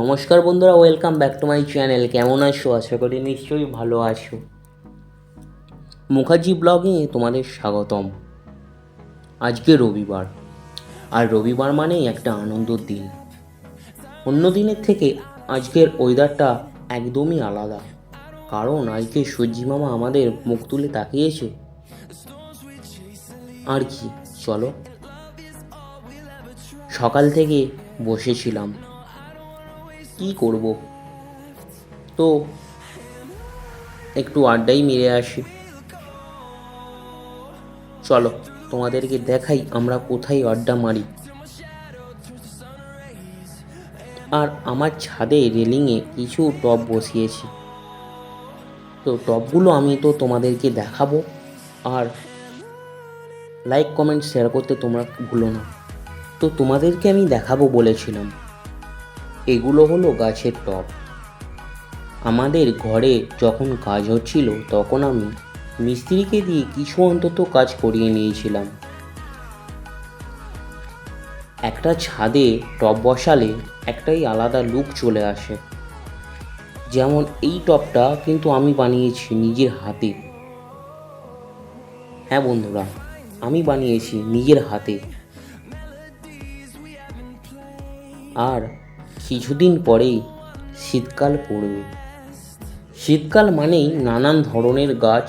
নমস্কার বন্ধুরা, welcome back to my channel. কেমন আছো? আশা করি নিশ্চয়ই ভালো আছো। মুখার্জি ব্লগে তোমাদের স্বাগতম। আজকে রবিবার, আর রবিবার মানেই একটা আনন্দের দিন। অন্য দিনের থেকে আজকের ওয়েদারটা একদমই আলাদা, কারণ আজকে সূর্যি মামা আমাদের মুখ তুলে তাকিয়েছে। আর কি, চলো। সকাল থেকে বসেছিলাম, কি করব, তো একটু আড্ডাই মেরে আসি। চলো তোমাদেরকে দেখাই আমরা কোথায় আড্ডা মারি। আর আমার ছাদে রেলিংয়ে কিছু টব বসিয়েছি, তো টবগুলো আমি তো তোমাদেরকে দেখাবো। আর লাইক কমেন্ট শেয়ার করতে তোমরা ভুলো না। তো তোমাদেরকে আমি দেখাবো বলেছিলাম, এগুলো হলো গাছের টব। আমাদের ঘরে যখন কাজ হচ্ছিল তখন আমি মিস্ত্রিকে দিয়ে কিছু অন্তত কাজ করিয়ে নিয়েছিলাম। একটা ছাদে টব বসালে একটাই আলাদা লুক চলে আসে। যেমন এই টবটা কিন্তু আমি বানিয়েছি নিজের হাতে। হ্যাঁ বন্ধুরা, আমি বানিয়েছি নিজের হাতে। আর কিছুদিন পরেই শীতকাল পড়বে। শীতকাল মানেই নানান ধরনের গাছ,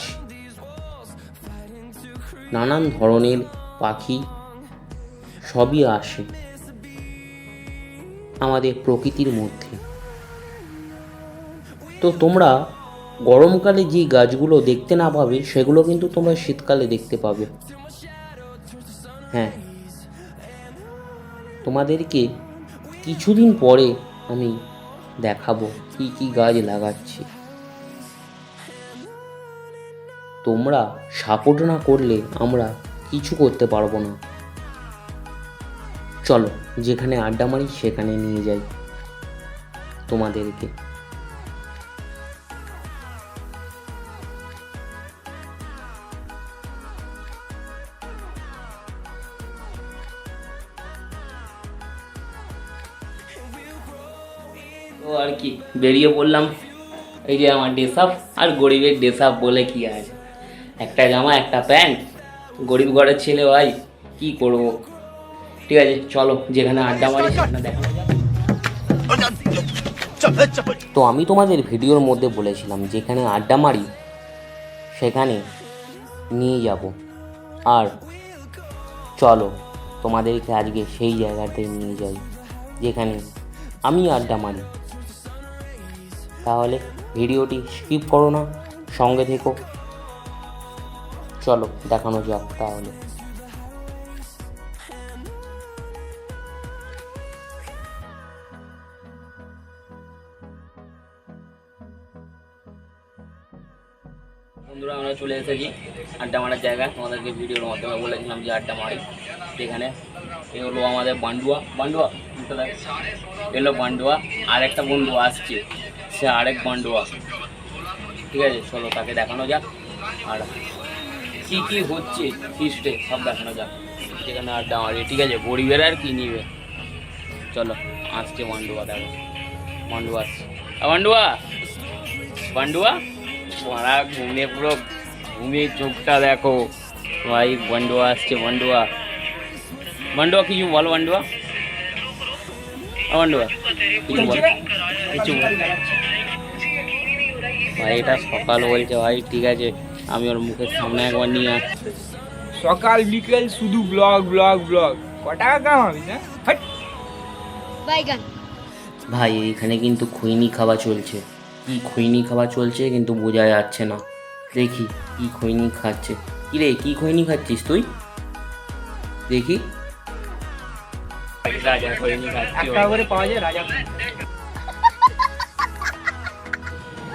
নানান ধরনের পাখি সবই আসে আমাদের প্রকৃতির মধ্যে। তো তোমরা গরমকালে যে গাছগুলো দেখতে না পাবে সেগুলো কিন্তু তোমরা শীতকালে দেখতে পাবে। হ্যাঁ, তোমাদেরকে কিছুদিন পরে আমি দেখাবো কি কি গাছ লাগাচ্ছি। তোমরা সাপোর্ট না করলে আমরা কিছু করতে পারবো না। চলো যেখানে আড্ডা মারি সেখানে নিয়ে যাই তোমাদেরকে। তো আর কি, বেরিয়ে পড়লাম। এই যে আমার ড্রেস আপ, আর গরিবের ড্রেস আপ বলে কি আছে, একটা জামা একটা প্যান্ট। গরিব ঘরের ছেলে ভাই, কি করব। ঠিক আছে, চলো যেখানে আড্ডা মারি সেখানে দেখানো যাক। তো আমি তোমাদের ভিডিওর মধ্যে বলেছিলাম যেখানে আড্ডা মারি সেখানে নিয়ে যাব। আর চলো তোমাদেরকে আজকে সেই জায়গাতে নিয়ে যাই যেখানে আমি আড্ডা মারি। তাহলে ভিডিওটি স্কিপ করো না, সঙ্গে থেকো। চলো দেখানো যাক তাহলে। বন্ধুরা, আমরা চলে এসেছি আড্ডা মারার জায়গায়। তোমাদেরকে ভিডিওর মাধ্যমে বলেছিলাম যে আড্ডা মারি যেখানে। এ হলো আমাদের বান্ডুয়া। বান্ডুয়া এলো বান্ডুয়া, আর একটা বন্ধু আসছে, সে আরেক বান্ডুয়া। ঠিক আছে, চলো তাকে দেখানো যাক। আর কী কী হচ্ছে ফিস্টে সব দেখানো যাক যেখানে আড্ডা মারি। ঠিক আছে, গরিবের আর কি নিবে। চলো, আসছে বান্ডুয়া, দেখো বান্ডুয়া আসছে। বান্ডুয়া, বান্ডুয়া মারা ঘুমিয়ে, পুরো ঘুমিয়ে চোখটা দেখো ভাই। বান্ডুয়া আসছে, বান্ডুয়া। বান্ডুয়া কিছু বল, বান্ডুয়া। বান্ডুয়া কিছু বল, কিছু বল ভাই। এটা সকাল বলছে ভাই। ঠিক আছে, আমি ওর মুখের সামনে একবার নিয়ে আসছি। সকাল বিকেল শুধু ব্লগ ব্লগ ব্লগ, ক টাকা কামাবি না? ভাই এখানে কিন্তু খৈনি খাওয়া চলছে। কি খৈনি খাওয়া চলছে কিন্তু বোঝা যাচ্ছে না। দেখি কি খৈনি খাচ্ছে। কি রে, কি খৈনি খাচ্ছিস তুই? দেখি। রাজা খৈনি খাচ্ছি। একটা করে পাওয়া যায় রাজা।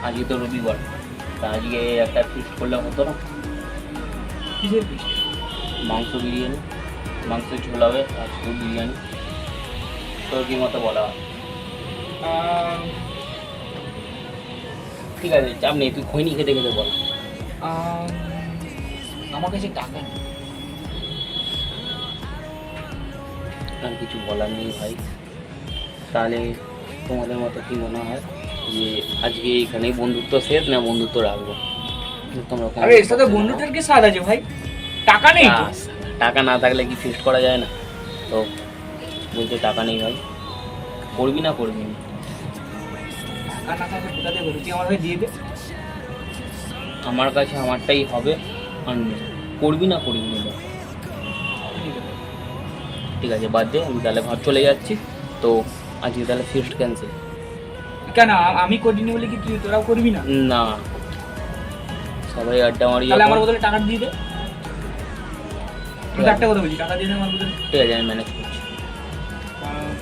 আজকে তো রবিবার, তা আজকে একটা ফিস্ট করলে হতো না? কিসের ফিস্ট? মাংস বিরিয়ানি, মাংস ঝোল হবে আর শুধু বিরিয়ানি। তোর কি মতো বলা হয়? ঠিক আছে, চাপ নেই, তুই খৈনি খেতে খেতে বল। আমার কাছে টাকা নেই। আর কিছু বলার নেই ভাই। তাহলে তোমাদের মতো কি মনে হয় যে আজকে এখানেই বন্ধুত্ব শেষ না বন্ধুত্ব রাখবো? তোমরা আরে এর সাথে বন্ধুত্বের কি স্বাদ আছে ভাই? টাকা নেই তো। টাকা না থাকলে কি ফিস্ট করা যায় না? তো বলতে টাকা নেই ভাই, করবি না করবি না? টাকা না থাকলে কোথা থেকে করবি? তুই আমার ভাই দিয়ে দে। আমার কাছে আমারটাই হবে, আনবি। করবি না করবি না বল। ঠিক আছে বাদ দে, আমি তাহলে ঘর চলে যাচ্ছি। তো আজকে তাহলে ফিস্ট ক্যান্সেল। কেন আমি করিনি বলে কি তুই তোরাও করবি না? না, সবাই আড্ডা মারি। তাহলে আমার বদলে টাকা দিয়ে দে। তুই একটা কথা বলছি, টাকা দিয়ে দে আমার বদলে। ঠিক আছে আমি ম্যানেজ করছি,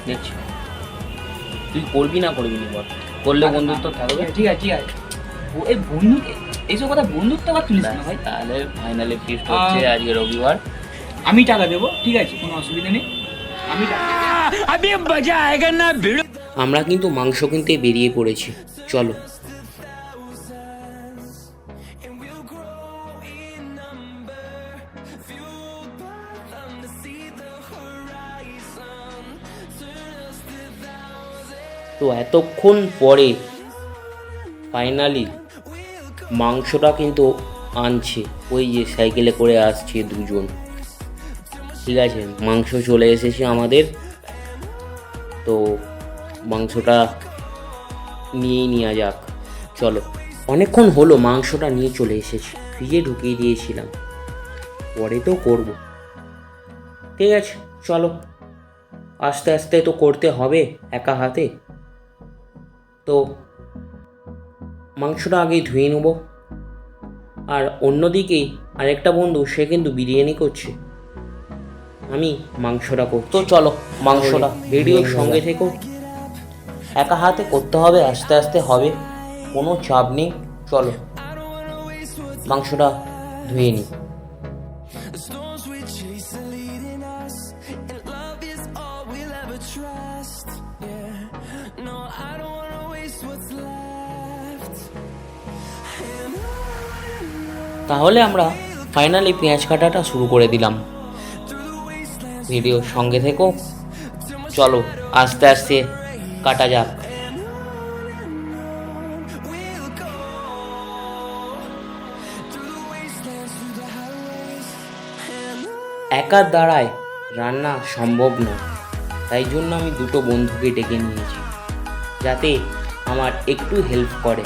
দেখছি। তুই করবি না করবি না বল, করলে বন্ধুত্ব থাকবে। ঠিক আছে ঠিক আছে। এই বন্ধু এইসব কথা বন্ধুত্ব আবার তুলিস না ভাই। তাহলে ফাইনালি ফিস্ট হচ্ছে আজকে রবিবার। আমি টাকা দেবো, ঠিক আছে, কোনো অসুবিধা নেই। আমি আমরা কিন্তু মাংস কিনতে বেরিয়ে পড়েছি, চলো। তো এতক্ষণ পরে ফাইনালি মাংসটা কিন্তু আনছে, ওই যে সাইকেলে করে আসছে দুজন। ঠিক আছে, মাংস চলে এসেছে আমাদের। তো মাংসটা নিয়েই নেওয়া যাক, চলো। অনেকক্ষণ হলো মাংসটা নিয়ে চলে এসেছি, ফ্রিজে ঢুকিয়ে দিয়েছিলাম, পরে তো করব। ঠিক আছে চলো, আস্তে আস্তে তো করতে হবে একা হাতে। তো মাংসটা আগেই ধুয়ে নেব। আর অন্যদিকেই আরেকটা বন্ধু, সে কিন্তু বিরিয়ানি করছে, আমি মাংসটা করছি। তো চলো মাংসটা, ভিডিওর সঙ্গে থেকো। একা হাতে করতে হবে, আস্তে আস্তে হবে, কোনো চাপ নেই। চলো মাংসটা ধুয়ে নিই। তাহলে আমরা ফাইনালি পেঁয়াজ কাটাটা শুরু করে দিলাম। ভিডিওর সঙ্গে থেকো, চলো আস্তে আস্তে কাটা যাক। একার দ্বারায় রান্না সম্ভব নয়, তাই জন্য আমি দুটো বন্ধুকে ডেকে নিয়েছি, যাতে আমার একটু হেল্প করে।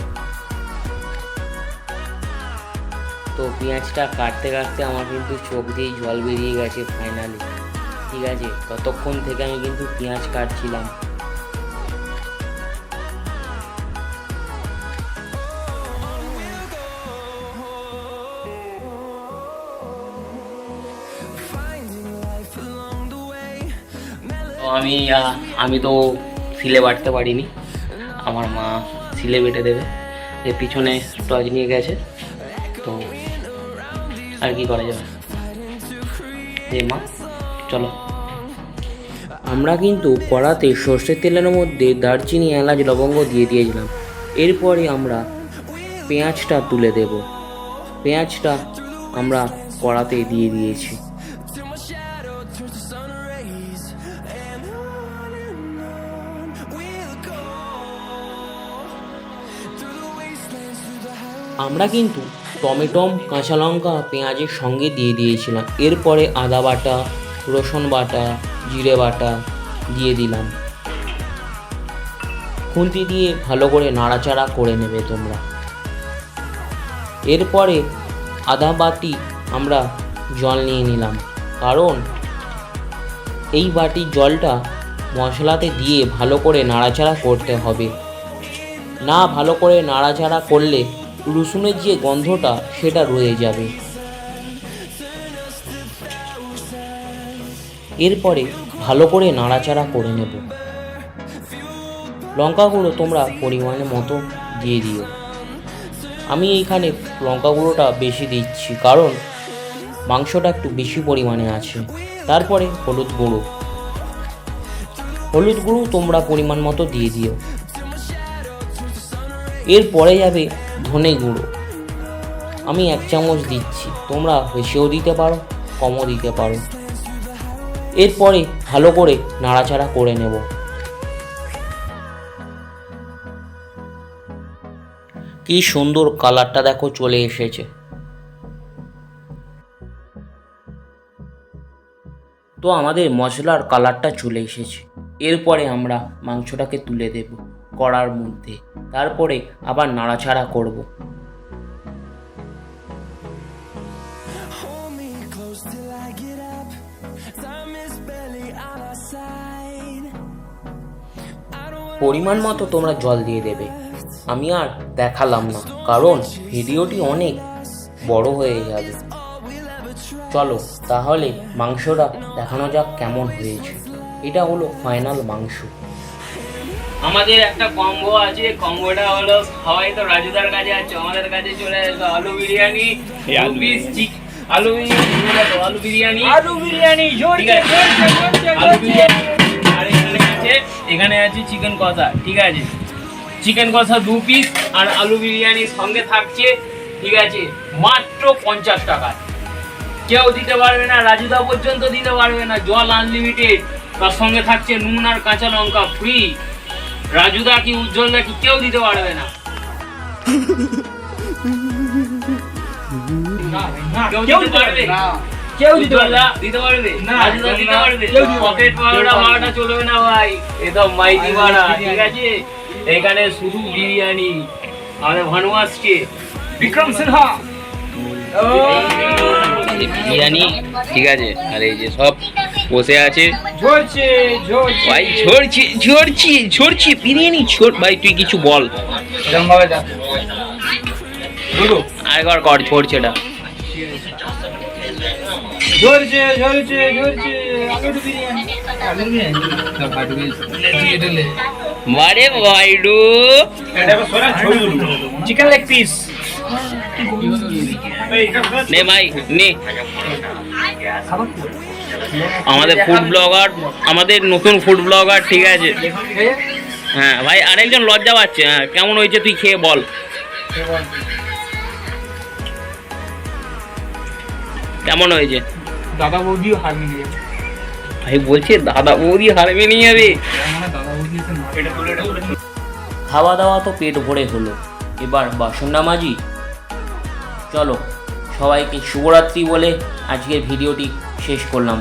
তো পেঁয়াজটা কাটতে কাটতে আমার কিন্তু চোখ দিয়ে জল বেরিয়ে গেছে ফাইনালি। ঠিক আছে, ততক্ষণ থেকে আমি কিন্তু পেঁয়াজ কাটছিলাম। তো আমি তো সিলে বাটতে পারিনি, আমার মা সিলে বেটে দেবে। এর পিছনে টর্চ নিয়ে গেছে, তো আর কি করা যাবে। মা চলো। আমরা কিন্তু কড়াতে সর্ষের তেলের মধ্যে দারচিনি, এলাচ, লবঙ্গ দিয়ে দিয়েছিলাম। এরপরে আমরা পেঁয়াজটা তুলে দেব। পেঁয়াজটা আমরা কড়াতে দিয়ে দিয়েছি। আমরা কিন্তু টমেটো, কাঁচা লঙ্কা পেঁয়াজের সঙ্গে দিয়ে দিয়েছিলাম। এরপরে আদা বাটা, রসুন বাটা, জিরে বাটা দিয়ে দিলাম। খুন্তি দিয়ে ভালো করে নাড়াচাড়া করে নেবে তোমরা। এরপরে আধা বাটি আমরা জল নিয়ে নিলাম, কারণ এই বাটির জলটা মশলাতে দিয়ে ভালো করে নাড়াচাড়া করতে হবে। না ভালো করে নাড়াচাড়া করলে রসুনের যে গন্ধটা সেটা রয়ে যাবে। এরপরে ভালো করে নাড়াচাড়া করে নেব। লঙ্কা গুঁড়ো তোমরা পরিমাণে মতো দিয়ে দিও। আমি এইখানে লঙ্কা গুঁড়োটা বেশি দিচ্ছি, কারণ মাংসটা একটু বেশি পরিমাণে আছে। তারপরে হলুদ গুঁড়ো তোমরা পরিমাণ মতো দিয়ে দিও। এরপরে যাবে ধনে গুঁড়ো, আমি 1 চামচ দিচ্ছি, তোমরা বেশিও দিতে পারো, কমও দিতে পারো। এরপরে ভালো করে নাড়াচাড়া করে নেব। কি সুন্দর কালারটা দেখো চলে এসেছে। তো আমাদের মশলার কালারটা চলে এসেছে। এরপরে আমরা মাংসটাকে তুলে দেব কড়ার মধ্যে, তারপরে আবার নাড়াচাড়া করব। পরিমাণ মতো তোমরা জল দিয়ে দেবে। আমি আর দেখালাম না, কারণ ভিডিওটি অনেক বড় হয়ে যাবে। চলো তাহলে মাংসটা দেখানো যাক কেমন হয়েছে। এটা হলো ফাইনাল মাংস। আমাদের একটা কম্বো আছে, কম্বোটা হলো সবাই তো রাজুদার কাছে আছে, আমাদের কাছে চলে আসবে আলু বিরিয়ানি, আলু বিরিয়ানি ঠিক আছে? আলু বিরিয়ানি আর এখানে আছে চিকেন কষা, ঠিক আছে? চিকেন কষা 2 পিস আর আলু বিরিয়ানি সঙ্গে থাকছে, ঠিক আছে, মাত্র 50 টাকা। কেউ দিতে পারবে না, রাজুদা পর্যন্ত দিতে পারবে না। জল আনলিমিটেড, তার সঙ্গে থাকছে নুন আর কাঁচা লঙ্কা ফ্রি। রাজুদা কি উজ্জ্বলদা কি কেউ দিতে পারবে না। কেউ দিতে পারবে না, দিতে পারবে না, রাজুদা দিতে পারবে। পকেট মারাটা চলবে না ভাই, এসব মাইদি মারা, ঠিক আছে? এখানে শুধু বিরিয়ানি। আমাদের ভানু আসছে, বিক্রম সিনহা বিরিয়ানি, ঠিক আছে? আর এই যে সব বসে আছে, ভাই ঝরছি বিরিয়ানি ভাই তুই কিছু বল। আরেকবার কর, ঝরছে এটা মারে ভাইডু চিকেন লেগ পিস নে ভাই নে। আমাদের ফুড ব্লগার, আমাদের নতুন ফুড ব্লগার, ঠিক আছে? হ্যাঁ ভাই, আরেকজন লজ্জা পাচ্ছে। হ্যাঁ, কেমন হয়েছে তুই খেয়ে বল। কেমন হয়েছে? দাদা বৌদিও হার মেনে যাবে ভাই, বলছে দাদা বৌদি হার মেনে যাবে। খাওয়া দাওয়া তো পেট ভরে হলো, এবার বাসন মাজি। চলো সবাইকে শুভরাত্রি বলে আজকের ভিডিওটি শেষ করলাম।